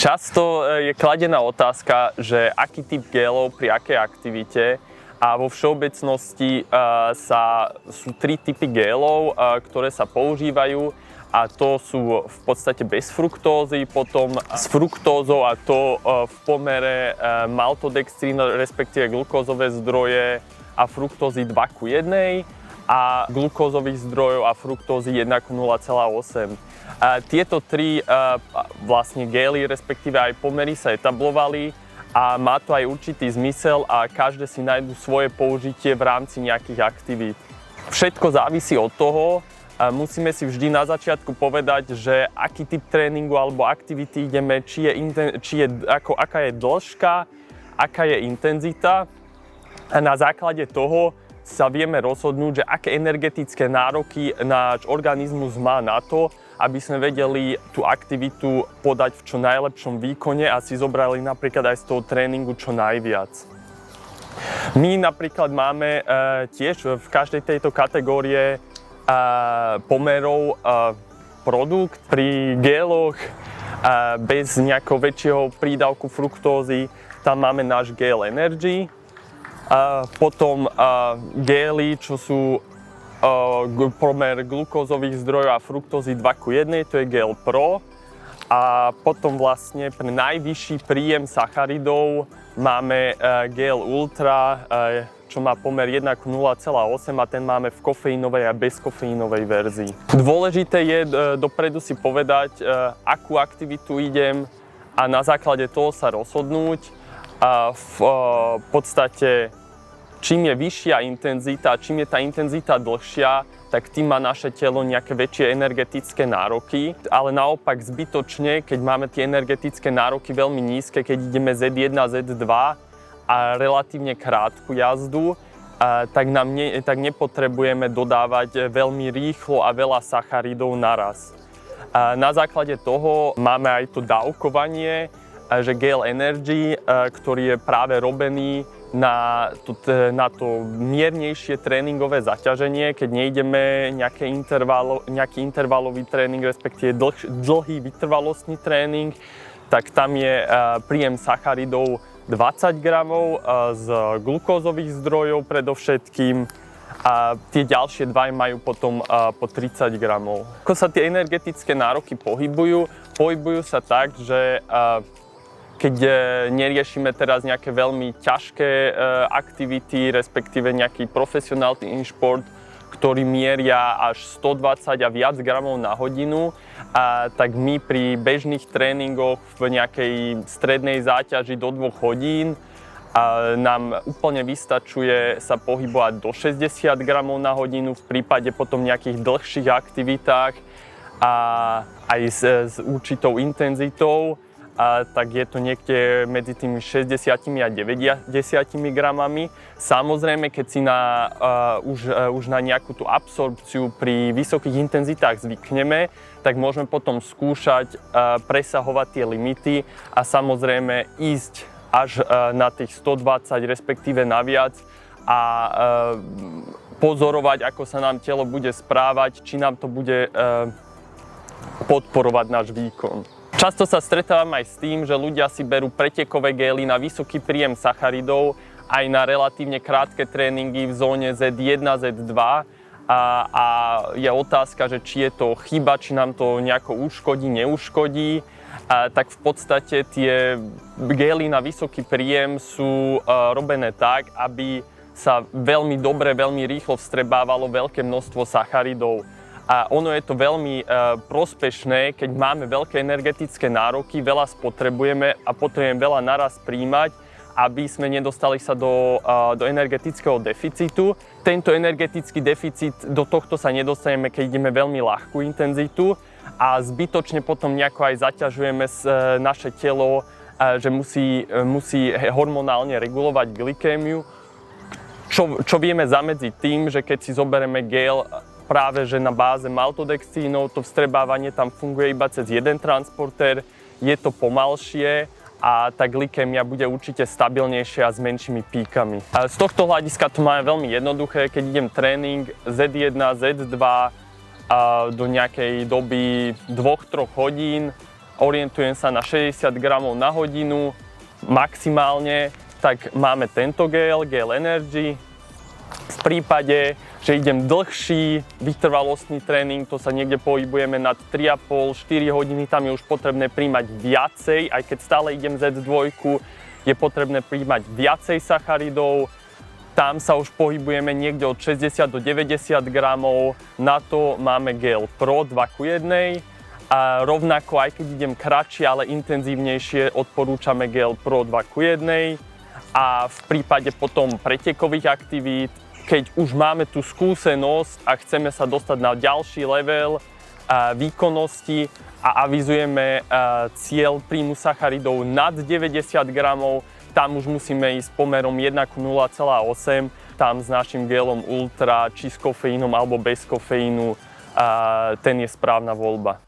Často je kladená otázka, že aký typ gélov pri akej aktivite, a vo všeobecnosti sú 3 typy gélov, ktoré sa používajú, a to sú v podstate bez fruktózy, potom s fruktózou, a to v pomere maltodextrín, respektíve glukózové zdroje a fruktózy 2:1 a glukózových zdrojov a fruktózy 1:0,8. Tieto 3 vlastne gély, respektíve aj pomery sa etablovali a má to aj určitý zmysel a každé si nájdu svoje použitie v rámci nejakých aktivít. Všetko závisí od toho, musíme si vždy na začiatku povedať, že aký typ tréningu alebo aktivity ideme, aká je dĺžka, aká je intenzita, a na základe toho sa vieme rozhodnúť, že aké energetické nároky náš organizmus má na to, aby sme vedeli tú aktivitu podať v čo najlepšom výkone a si zobrali napríklad aj z toho tréningu čo najviac. My napríklad máme tiež v každej tejto kategórie pomerov produkt. Pri géloch bez nejakého väčšieho prídavku fruktózy tam máme náš Gel Energy. Potom gély, čo sú pomer glukózových zdrojov a fruktózy 2:1, to je Gel Pro. A potom vlastne pre najvyšší príjem sacharidov máme Gel Ultra, čo má pomer 1:0,8 a ten máme v kofeínovej a bezkofeínovej verzii. Dôležité je dopredu si povedať, akú aktivitu idem a na základe toho sa rozhodnúť. V podstate čím je vyššia intenzita, čím je tá intenzita dlhšia, tak tým má naše telo nejaké väčšie energetické nároky. Ale naopak zbytočne, keď máme tie energetické nároky veľmi nízke, keď ideme Z1, Z2 a relatívne krátku jazdu, tak nepotrebujeme dodávať veľmi rýchlo a veľa sacharidov naraz. Na základe toho máme aj to dávkovanie, že Gel Energy, ktorý je práve robený na to miernejšie tréningové zaťaženie, keď nejdeme nejaký intervalový tréning, respektíve dlhý vytrvalostný tréning, tak tam je príjem sacharidov 20 gramov z glukózových zdrojov predovšetkým a tie ďalšie 2 majú potom po 30 gramov. Ako sa tie energetické nároky pohybujú sa tak, že keď neriešime teraz nejaké veľmi ťažké aktivity, respektíve nejaký profesionálny šport, ktorý mieria až 120 a viac gramov na hodinu, tak my pri bežných tréningoch v nejakej strednej záťaži do 2 hodín nám úplne vystačuje sa pohybovať do 60 gramov na hodinu, v prípade potom nejakých dlhších aktivitách a aj s určitou intenzitou. Tak je to niekde medzi tými 60 a 90 gramami. Samozrejme, keď si už na nejakú tú absorpciu pri vysokých intenzitách zvykneme, tak môžeme potom skúšať presahovať tie limity a samozrejme ísť až na tých 120, respektíve naviac a pozorovať, ako sa nám telo bude správať, či nám to bude podporovať náš výkon. Často sa stretávam aj s tým, že ľudia si berú pretekové gély na vysoký príjem sacharidov aj na relatívne krátke tréningy v zóne Z1, Z2 a je otázka, že či je to chyba, či nám to nejako uškodí, neuškodí. Tak v podstate tie gély na vysoký príjem sú robené tak, aby sa veľmi dobre, veľmi rýchlo vstrebávalo veľké množstvo sacharidov. A ono je to veľmi prospešné, keď máme veľké energetické nároky, veľa spotrebujeme a potrebujeme veľa naraz príjmať, aby sme nedostali sa do energetického deficitu. Tento energetický deficit, do tohto sa nedostaneme, keď ideme veľmi ľahkú intenzitu a zbytočne potom nejako aj zaťažujeme naše telo, že musí hormonálne regulovať glykémiu, čo vieme zamedziť tým, že keď si zoberieme gel práve že na báze maltodextrínov, to vstrebávanie tam funguje iba cez jeden transportér, je to pomalšie a tá glykémia bude určite stabilnejšia a s menšími píkami. A z tohto hľadiska to máme veľmi jednoduché, keď idem tréning Z1, Z2 do nejakej doby 2-3 hodín, orientujem sa na 60 gramov na hodinu maximálne, tak máme tento gel Energy. V prípade, že idem dlhší vytrvalostný tréning, to sa niekde pohybujeme nad 3,5-4 hodiny, tam je už potrebné príjmať viacej, aj keď stále idem Z2, je potrebné príjmať viacej sacharidov. Tam sa už pohybujeme niekde od 60 do 90 gramov, na to máme gel Pro 2:1. A rovnako, aj keď idem kratšie, ale intenzívnejšie, odporúčame gel Pro 2:1. A v prípade potom pretekových aktivít, keď už máme tú skúsenosť a chceme sa dostať na ďalší level výkonnosti a avizujeme cieľ príjmu sacharidov nad 90 gramov, tam už musíme ísť pomerom 1:0,8. Tam s našim gelom Ultra, či s kofeínom alebo bez kofeínu, ten je správna voľba.